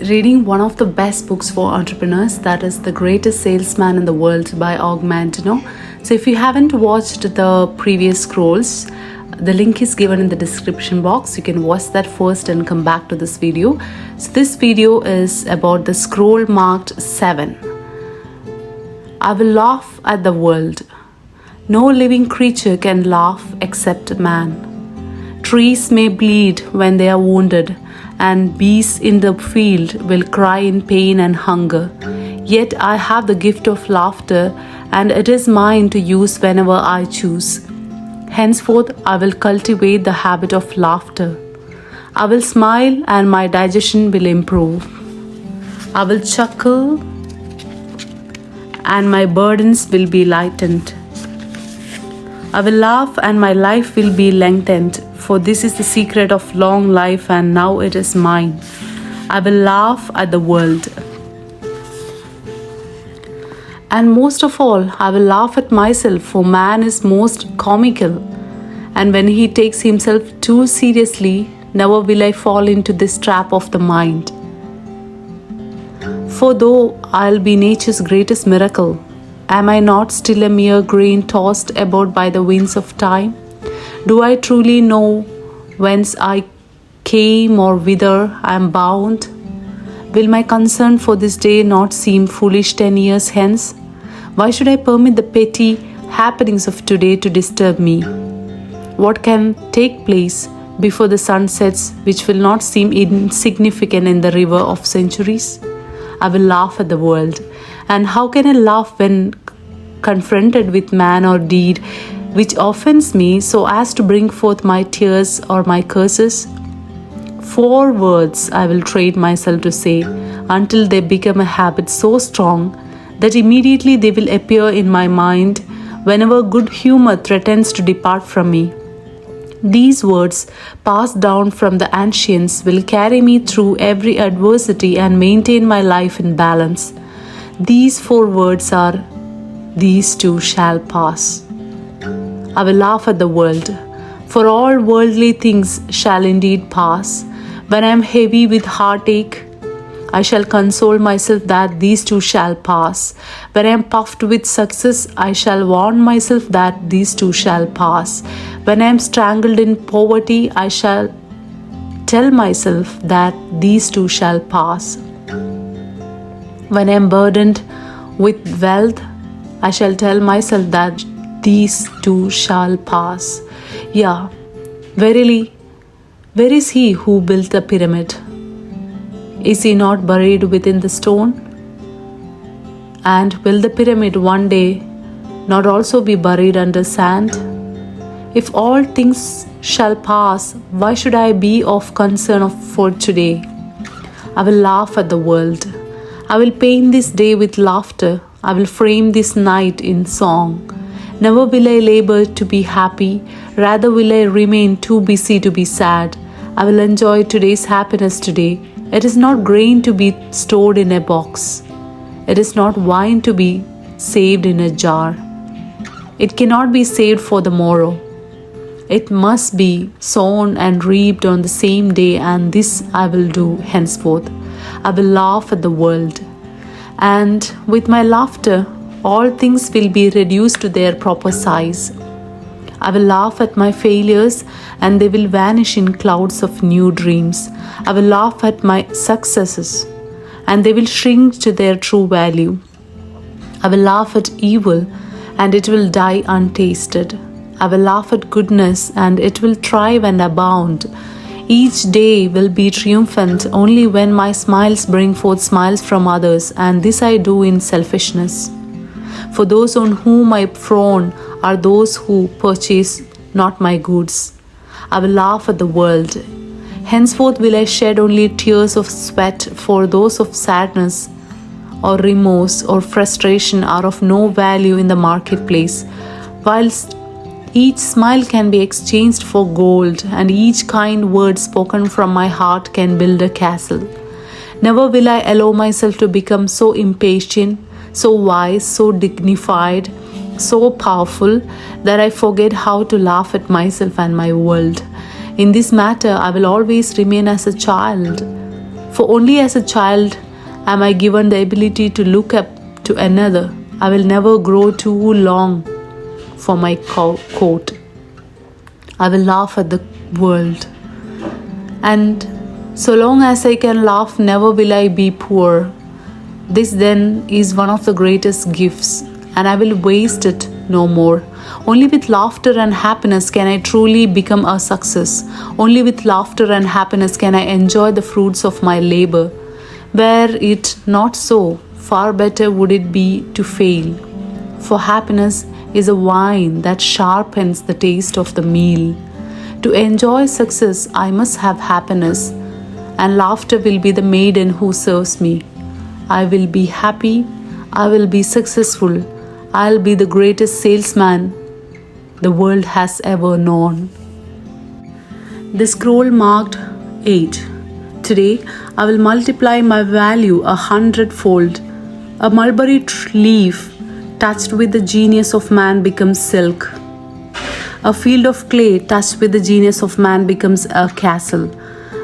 reading one of the best books for entrepreneurs, that is The Greatest Salesman in the World by Og Mandino. So if you haven't watched the previous scrolls, the link is given in the description box. You can watch that first and come back to this video. So this video is about the scroll marked 7. I will laugh at the world. No living creature can laugh except man. Trees may bleed when they are wounded, and beasts in the field will cry in pain and hunger. Yet I have the gift of laughter, and it is mine to use whenever I choose. Henceforth, I will cultivate the habit of laughter. I will smile, and my digestion will improve. I will chuckle, and my burdens will be lightened. I will laugh, and my life will be lengthened. For this is the secret of long life, and now it is mine. I will laugh at the world. And most of all, I will laugh at myself, for man is most comical. And when he takes himself too seriously, never will I fall into this trap of the mind. For though I'll be nature's greatest miracle, am I not still a mere grain tossed about by the winds of time? Do I truly know whence I came or whither I am bound? Will my concern for this day not seem foolish 10 years hence? Why should I permit the petty happenings of today to disturb me? What can take place before the sun sets which will not seem insignificant in the river of centuries? I will laugh at the world. And how can I laugh when confronted with man or deed which offends me so as to bring forth my tears or my curses? 4 words I will train myself to say until they become a habit so strong that immediately they will appear in my mind whenever good humor threatens to depart from me. These words, passed down from the ancients, will carry me through every adversity and maintain my life in balance. These 4 words are, these too shall pass. I will laugh at the world, for all worldly things shall indeed pass. When I am heavy with heartache, I shall console myself that these too shall pass. When I am puffed with success, I shall warn myself that these too shall pass. When I am strangled in poverty, I shall tell myself that these too shall pass. When I am burdened with wealth, I shall tell myself that these too shall pass. Yeah, verily, where is he who built the pyramid? Is he not buried within the stone? And will the pyramid one day not also be buried under sand? If all things shall pass, why should I be of concern for today? I will laugh at the world. I will paint this day with laughter. I will frame this night in song. Never will I labor to be happy, rather will I remain too busy to be sad. I will enjoy today's happiness today. It is not grain to be stored in a box. It is not wine to be saved in a jar. It cannot be saved for the morrow. It must be sown and reaped on the same day, and this I will do henceforth. I will laugh at the world. And with my laughter, all things will be reduced to their proper size. I will laugh at my failures, and they will vanish in clouds of new dreams. I will laugh at my successes, and they will shrink to their true value. I will laugh at evil, and it will die untasted. I will laugh at goodness, and it will thrive and abound. Each day will be triumphant only when my smiles bring forth smiles from others, and this I do in selfishness. For those on whom I frown are those who purchase not my goods. I will laugh at the world. Henceforth will I shed only tears of sweat, for those of sadness or remorse or frustration are of no value in the marketplace, whilst each smile can be exchanged for gold, and each kind word spoken from my heart can build a castle. Never will I allow myself to become so impatient, so wise, so dignified, so powerful that I forget how to laugh at myself and my world. In this matter, I will always remain as a child. For only as a child am I given the ability to look up to another. I will never grow too long for my coat. I will laugh at the world. And so long as I can laugh, never will I be poor. This then is one of the greatest gifts, and I will waste it no more. Only with laughter and happiness can I truly become a success. Only with laughter and happiness can I enjoy the fruits of my labor. Were it not so, far better would it be to fail. For happiness is a wine that sharpens the taste of the meal. To enjoy success, I must have happiness, and laughter will be the maiden who serves me. I will be happy, I will be successful, I'll be the greatest salesman the world has ever known. The scroll marked 8. Today, I will multiply my value 100-fold. A mulberry leaf touched with the genius of man becomes silk. A field of clay touched with the genius of man becomes a castle.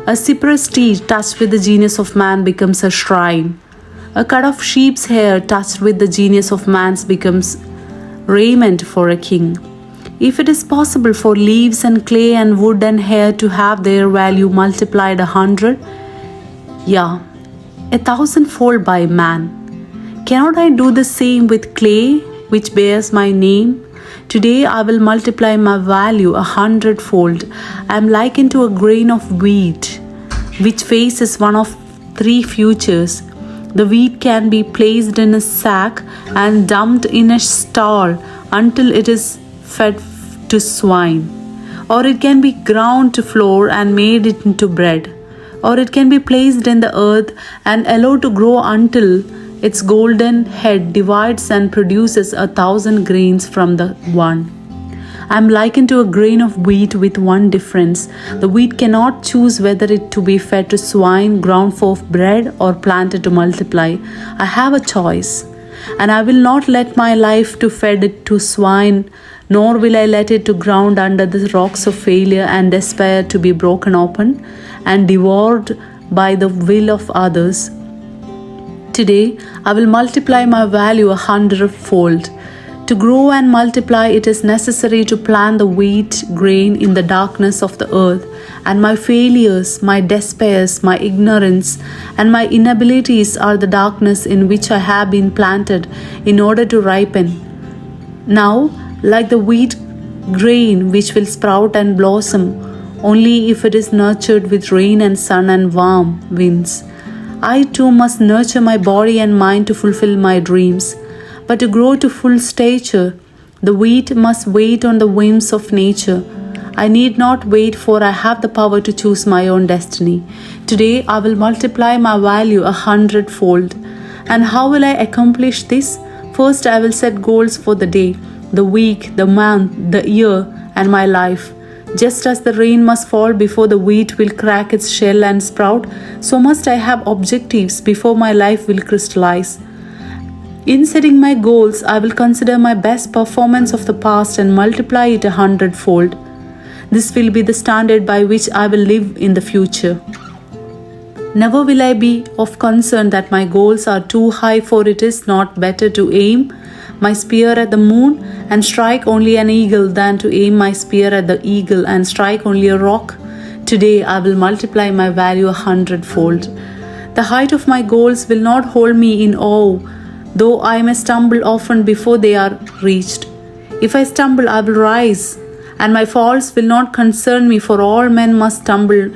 A cypress tree touched with the genius of man becomes a shrine. A cut of sheep's hair touched with the genius of man's becomes raiment for a king. If it is possible for leaves and clay and wood and hair to have their value multiplied 100, 1,000-fold by man, cannot I do the same with clay which bears my name? Today I will multiply my value 100-fold. I am likened to a grain of wheat, which faces one of 3 futures. The wheat can be placed in a sack and dumped in a stall until it is fed to swine. Or it can be ground to flour and made into bread. Or it can be placed in the earth and allowed to grow until its golden head divides and produces 1,000 grains from the one. I am likened to a grain of wheat with one difference. The wheat cannot choose whether it to be fed to swine, ground for bread, or planted to multiply. I have a choice, and I will not let my life to fed it to swine, nor will I let it to ground under the rocks of failure and despair to be broken open and devoured by the will of others. Today, I will multiply my value 100-fold. To grow and multiply, it is necessary to plant the wheat grain in the darkness of the earth, and my failures, my despairs, my ignorance, and my inabilities are the darkness in which I have been planted in order to ripen. Now, like the wheat grain which will sprout and blossom only if it is nurtured with rain and sun and warm winds, I too must nurture my body and mind to fulfill my dreams. But to grow to full stature, the wheat must wait on the whims of nature. I need not wait, for I have the power to choose my own destiny. Today I will multiply my value 100-fold. And how will I accomplish this? First, I will set goals for the day, the week, the month, the year, and my life. Just as the rain must fall before the wheat will crack its shell and sprout, so must I have objectives before my life will crystallize. In setting my goals, I will consider my best performance of the past and multiply it 100-fold. This will be the standard by which I will live in the future. Never will I be of concern that my goals are too high, for it is not better to aim my spear at the moon and strike only an eagle than to aim my spear at the eagle and strike only a rock. Today I will multiply my value 100-fold. The height of my goals will not hold me in awe, though I may stumble often before they are reached. If I stumble, I will rise, and my falls will not concern me, for all men must stumble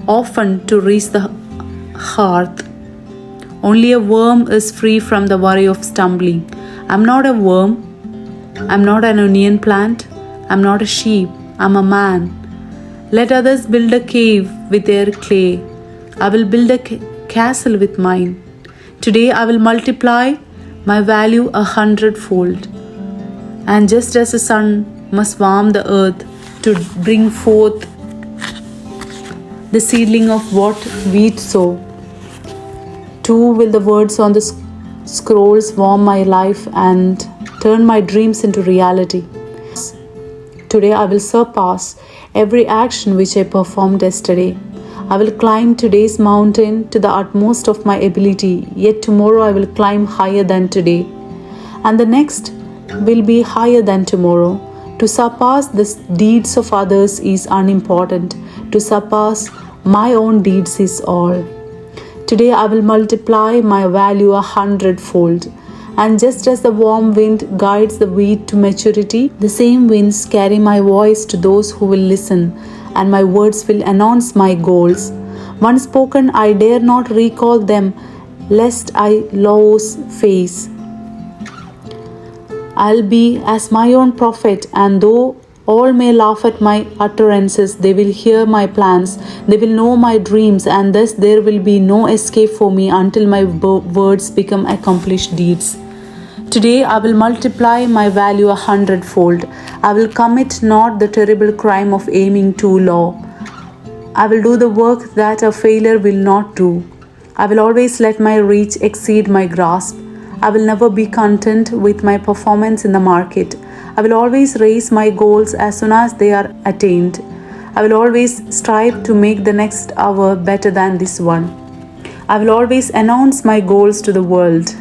often to reach the hearth. Only a worm is free from the worry of stumbling. I am not a worm. I am not an onion plant. I am not a sheep. I am a man. Let others build a cave with their clay. I will build a castle with mine. Today I will multiply my value 100-fold. And just as the sun must warm the earth to bring forth the seedling of what wheat sow, too will the words on the scrolls warm my life and turn my dreams into reality. Today I will surpass every action which I performed yesterday. I will climb today's mountain to the utmost of my ability, yet tomorrow I will climb higher than today, and the next will be higher than tomorrow. To surpass the deeds of others is unimportant. To surpass my own deeds is all. Today I will multiply my value 100-fold. And just as the warm wind guides the wheat to maturity, the same winds carry my voice to those who will listen, and my words will announce my goals. Once spoken, I dare not recall them, lest I lose face. I'll be as my own prophet, and though all may laugh at my utterances, they will hear my plans, they will know my dreams, and thus there will be no escape for me until my words become accomplished deeds. Today I will multiply my value 100-fold. I will commit not the terrible crime of aiming too low. I will do the work that a failure will not do. I will always let my reach exceed my grasp. I will never be content with my performance in the market. I will always raise my goals as soon as they are attained. I will always strive to make the next hour better than this one. I will always announce my goals to the world.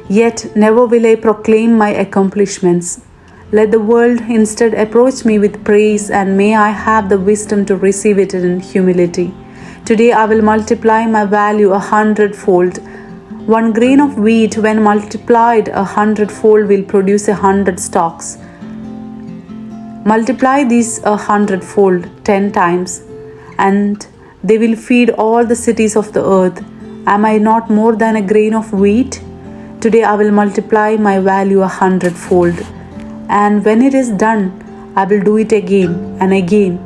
Yet never will I proclaim my accomplishments. Let the world instead approach me with praise, and may I have the wisdom to receive it in humility. Today I will multiply my value 100-fold. One grain of wheat, when multiplied 100-fold, will produce 100 stalks. Multiply these 100-fold 10 times, and they will feed all the cities of the earth. Am I not more than a grain of wheat? Today I will multiply my value 100-fold, and when it is done, I will do it again and again,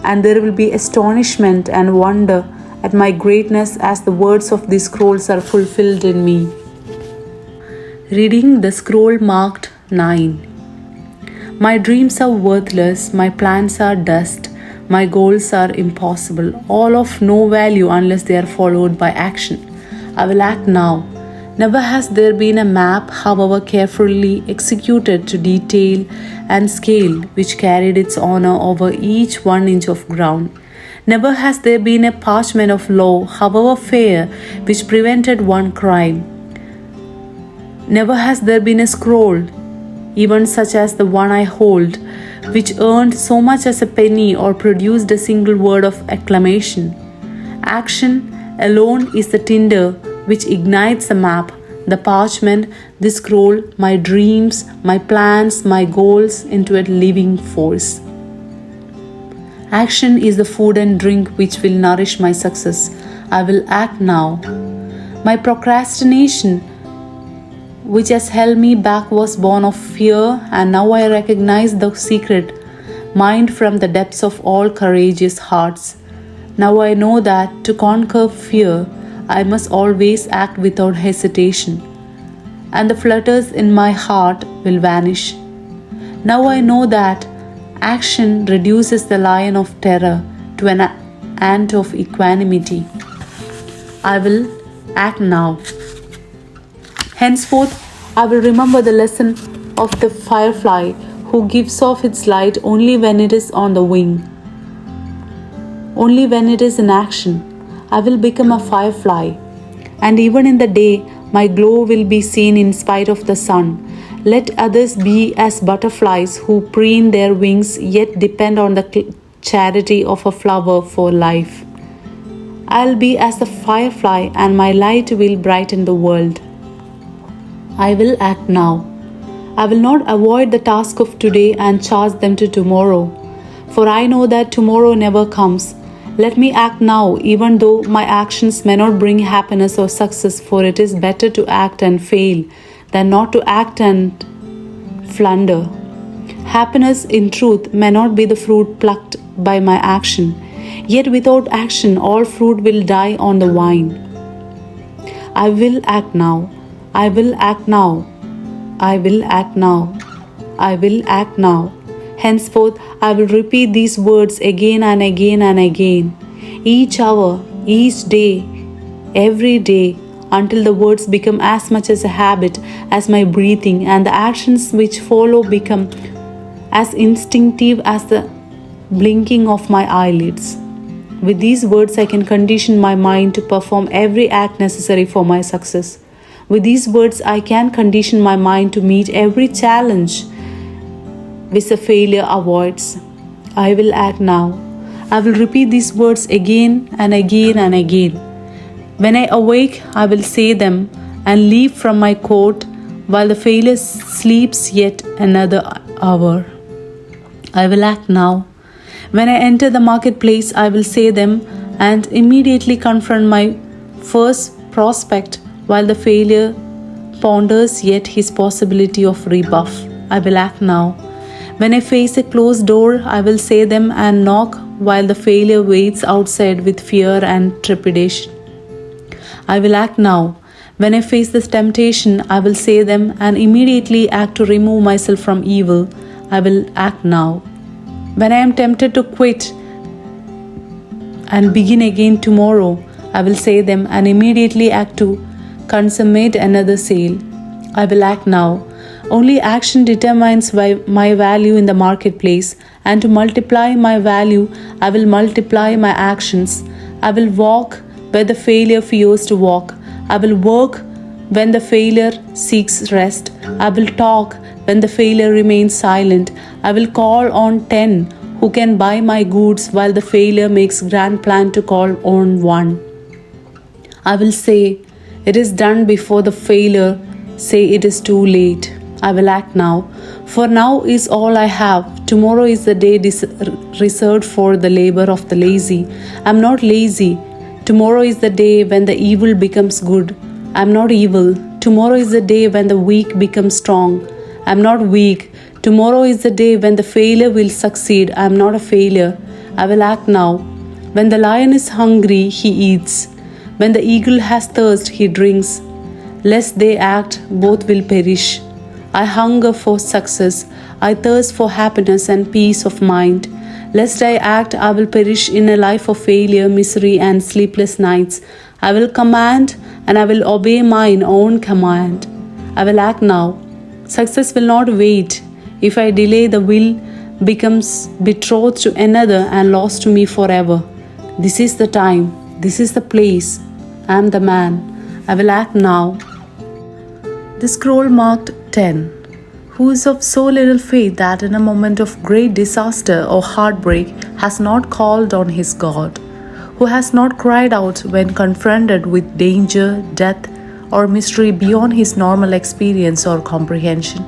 and there will be astonishment and wonder at my greatness as the words of these scrolls are fulfilled in me. Reading the scroll marked 9. My dreams are worthless, my plans are dust, my goals are impossible, all of no value unless they are followed by action. I will act now. Never has there been a map, however carefully executed to detail and scale, which carried its honor over each 1 inch of ground. Never has there been a parchment of law, however fair, which prevented one crime. Never has there been a scroll, even such as the one I hold, which earned so much as a penny or produced a single word of acclamation. Action alone is the tinder which ignites the map, the parchment, the scroll, my dreams, my plans, my goals into a living force. Action is the food and drink which will nourish my success. I will act now. My procrastination, which has held me back, was born of fear, and now I recognize the secret mined from the depths of all courageous hearts. Now I know that to conquer fear, I must always act without hesitation, and the flutters in my heart will vanish. Now I know that action reduces the lion of terror to an ant of equanimity. I will act now. Henceforth, I will remember the lesson of the firefly who gives off its light only when it is on the wing, only when it is in action. I will become a firefly, and even in the day my glow will be seen in spite of the sun. Let others be as butterflies who preen their wings yet depend on the charity of a flower for life. I'll be as the firefly, and my light will brighten the world. I will act now. I will not avoid the task of today and charge them to tomorrow, for I know that tomorrow never comes. Let me act now, even though my actions may not bring happiness or success, for it is better to act and fail than not to act and flounder. Happiness, in truth, may not be the fruit plucked by my action, yet without action all fruit will die on the vine. I will act now. I will act now. I will act now. I will act now. Henceforth, I will repeat these words again and again and again, each hour, each day, every day, until the words become as much as a habit as my breathing, and the actions which follow become as instinctive as the blinking of my eyelids. With these words, I can condition my mind to perform every act necessary for my success. With these words, I can condition my mind to meet every challenge which a failure avoids. I will act now. I will repeat these words again and again and again. When I awake, I will say them and leave from my court while the failure sleeps yet another hour. I will act now. When I enter the marketplace, I will say them and immediately confront my first prospect while the failure ponders yet his possibility of rebuff. I will act now. When I face a closed door, I will say them and knock while the failure waits outside with fear and trepidation. I will act now. When I face this temptation, I will say them and immediately act to remove myself from evil. I will act now. When I am tempted to quit and begin again tomorrow, I will say them and immediately act to consummate another sale. I will act now. Only action determines my value in the marketplace, and to multiply my value, I will multiply my actions. I will walk where the failure fears to walk. I will work when the failure seeks rest. I will talk when the failure remains silent. I will call on 10 who can buy my goods while the failure makes grand plan to call on one. I will say, it is done before the failure say it is too late. I will act now. For now is all I have. Tomorrow is the day reserved for the labor of the lazy. I am not lazy. Tomorrow is the day when the evil becomes good. I am not evil. Tomorrow is the day when the weak becomes strong. I am not weak. Tomorrow is the day when the failure will succeed. I am not a failure. I will act now. When the lion is hungry, he eats. When the eagle has thirst, he drinks. Lest they act, both will perish. I hunger for success. I thirst for happiness and peace of mind. Lest I act, I will perish in a life of failure, misery, and sleepless nights. I will command and I will obey mine own command. I will act now. Success will not wait. If I delay, the will becomes betrothed to another and lost to me forever. This is the time. This is the place. I am the man. I will act now. The scroll marked 10. Who is of so little faith that in a moment of great disaster or heartbreak has not called on his God, who has not cried out when confronted with danger, death, or mystery beyond his normal experience or comprehension?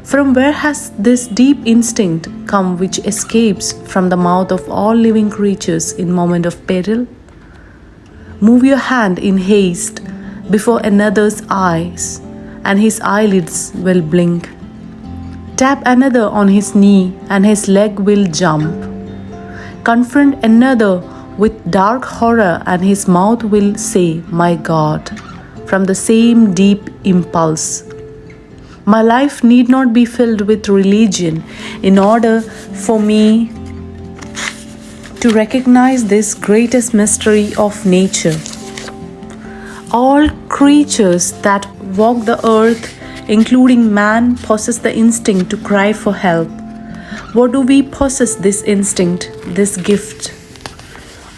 From where has this deep instinct come which escapes from the mouth of all living creatures in moment of peril? Move your hand in haste before another's eyes, and his eyelids will blink. Tap another on his knee and his leg will jump. Confront another with dark horror and his mouth will say, "My God," from the same deep impulse. My life need not be filled with religion in order for me to recognize this greatest mystery of nature. All creatures that walk the earth, including man, possess the instinct to cry for help. What do we possess this instinct, this gift?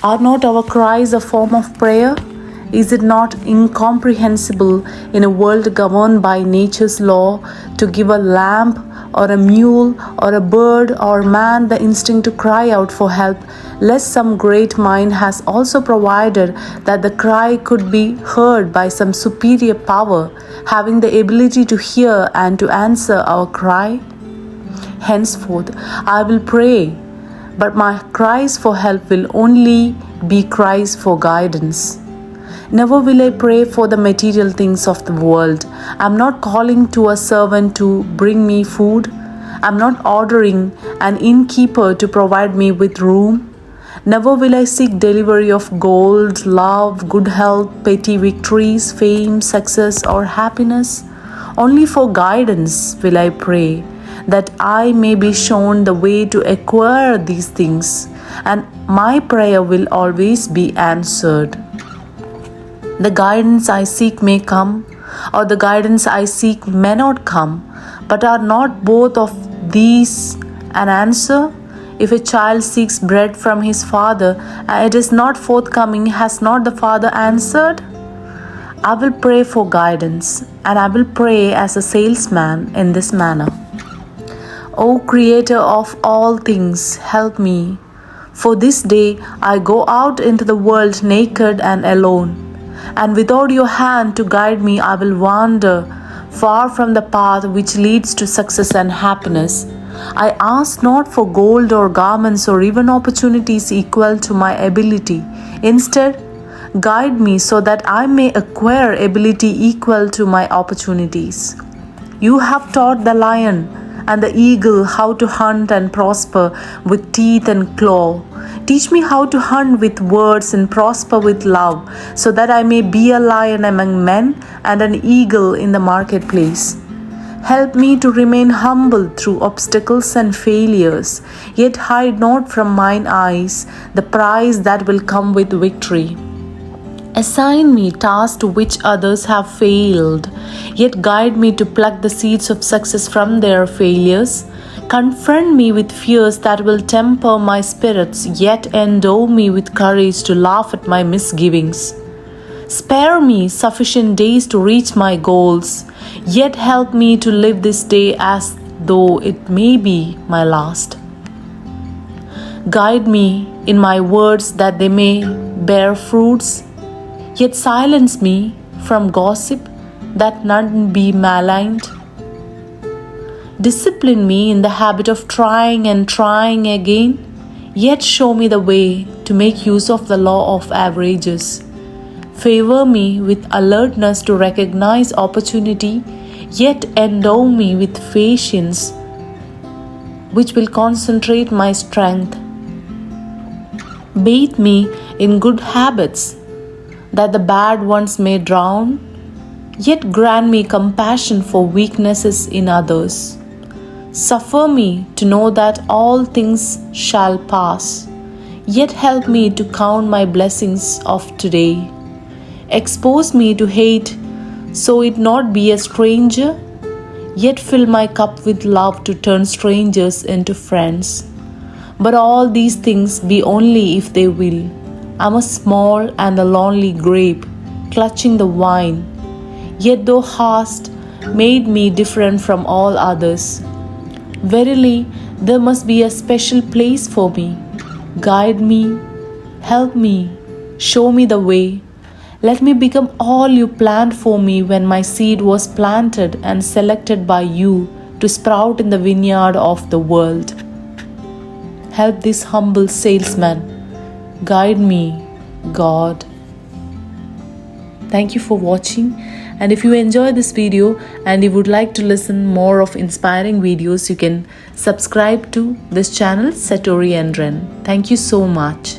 Are not our cries a form of prayer? Is it not incomprehensible in a world governed by nature's law to give a lamb or a mule or a bird or man the instinct to cry out for help, lest some great mind has also provided that the cry could be heard by some superior power, having the ability to hear and to answer our cry? Henceforth, I will pray, but my cries for help will only be cries for guidance. Never will I pray for the material things of the world. I am not calling to a servant to bring me food. I am not ordering an innkeeper to provide me with room. Never will I seek delivery of gold, love, good health, petty victories, fame, success, or happiness. Only for guidance will I pray, that I may be shown the way to acquire these things, and my prayer will always be answered. The guidance I seek may come, or the guidance I seek may not come, but are not both of these an answer? If a child seeks bread from his father and it is not forthcoming, has not the father answered? I will pray for guidance, and I will pray as a salesman in this manner. O Creator of all things, help me. For this day I go out into the world naked and alone, and without your hand to guide me, I will wander far from the path which leads to success and happiness. I ask not for gold or garments or even opportunities equal to my ability. Instead, guide me so that I may acquire ability equal to my opportunities. You have taught the lion and the eagle how to hunt and prosper with teeth and claw. Teach me how to hunt with words and prosper with love, so that I may be a lion among men and an eagle in the marketplace. Help me to remain humble through obstacles and failures, yet hide not from mine eyes the prize that will come with victory. Assign me tasks to which others have failed, yet guide me to pluck the seeds of success from their failures. Confront me with fears that will temper my spirits, yet endow me with courage to laugh at my misgivings. Spare me sufficient days to reach my goals, yet help me to live this day as though it may be my last. Guide me in my words that they may bear fruits, yet silence me from gossip that none be maligned. Discipline me in the habit of trying and trying again, yet show me the way to make use of the law of averages. Favor me with alertness to recognize opportunity, yet endow me with patience, which will concentrate my strength. Bathe me in good habits, that the bad ones may drown, yet grant me compassion for weaknesses in others. Suffer me to know that all things shall pass, yet help me to count my blessings of today. Expose me to hate, so it not be a stranger, yet fill my cup with love to turn strangers into friends. But all these things be only if they will. I'm a small and a lonely grape, clutching the vine, yet thou hast made me different from all others. Verily, there must be a special place for me. Guide me, help me, show me the way. Let me become all you planned for me when my seed was planted and selected by you to sprout in the vineyard of the world. Help this humble salesman. Guide me, God. Thank you for watching. And if you enjoyed this video and you would like to listen more of inspiring videos, you can subscribe to this channel, Satori and Ren. Thank you so much.